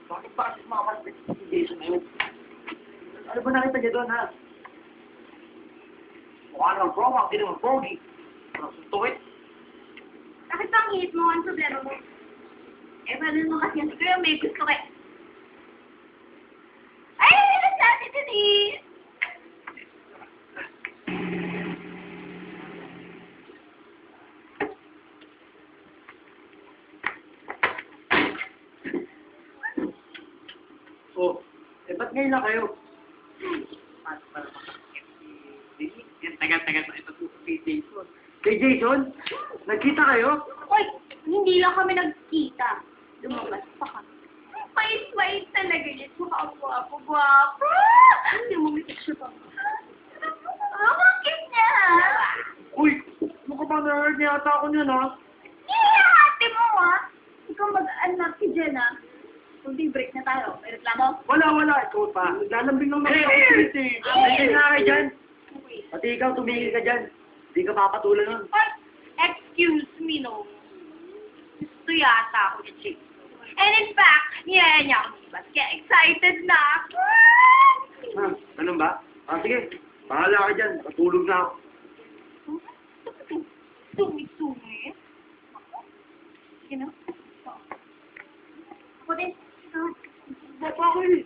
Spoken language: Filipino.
Bakit ba kasi makapalit si Jason ngayon? Ano ba nakita niya doon, ha? Mukha naman promo, hindi naman pogi. Ano, suntukin? Bakit bang hihit mo? Ang problema mo? Eh, paano mo kasi yan? Kaya may gusto kayo. Ay, nila sa atin din eh! Oh, ba't ngayon na kayo? Tagal-tagal pa ito kay Jason. Kay Jason? Nagkita kayo? Uy, hindi lang kami nagkita. Lumabas pa kami. Wait talaga yun. Gwapo. Hindi mo may picture pa. Bakit niya? Uy, mukha ba na-hurt niya ata ako niyan, ha? Ate mo ikaw mag-anak si Jenna. Kunting break na tayo. May reklamo? Wala. Ikaw pa. Naglalambing lang naman ako. Tumigil na kayo dyan. Pati ikaw, tumigil ka dyan. Hindi ka papatulan nun. Excuse me, no. Gusto yata ako ni Chick. And in fact, niya ako ni Bas. Kaya excited na ako. Ha? Ganun ba? Sige. Bahala ka dyan. Patulog na ako. Sumi. You know? Ako din. Baba ko eh.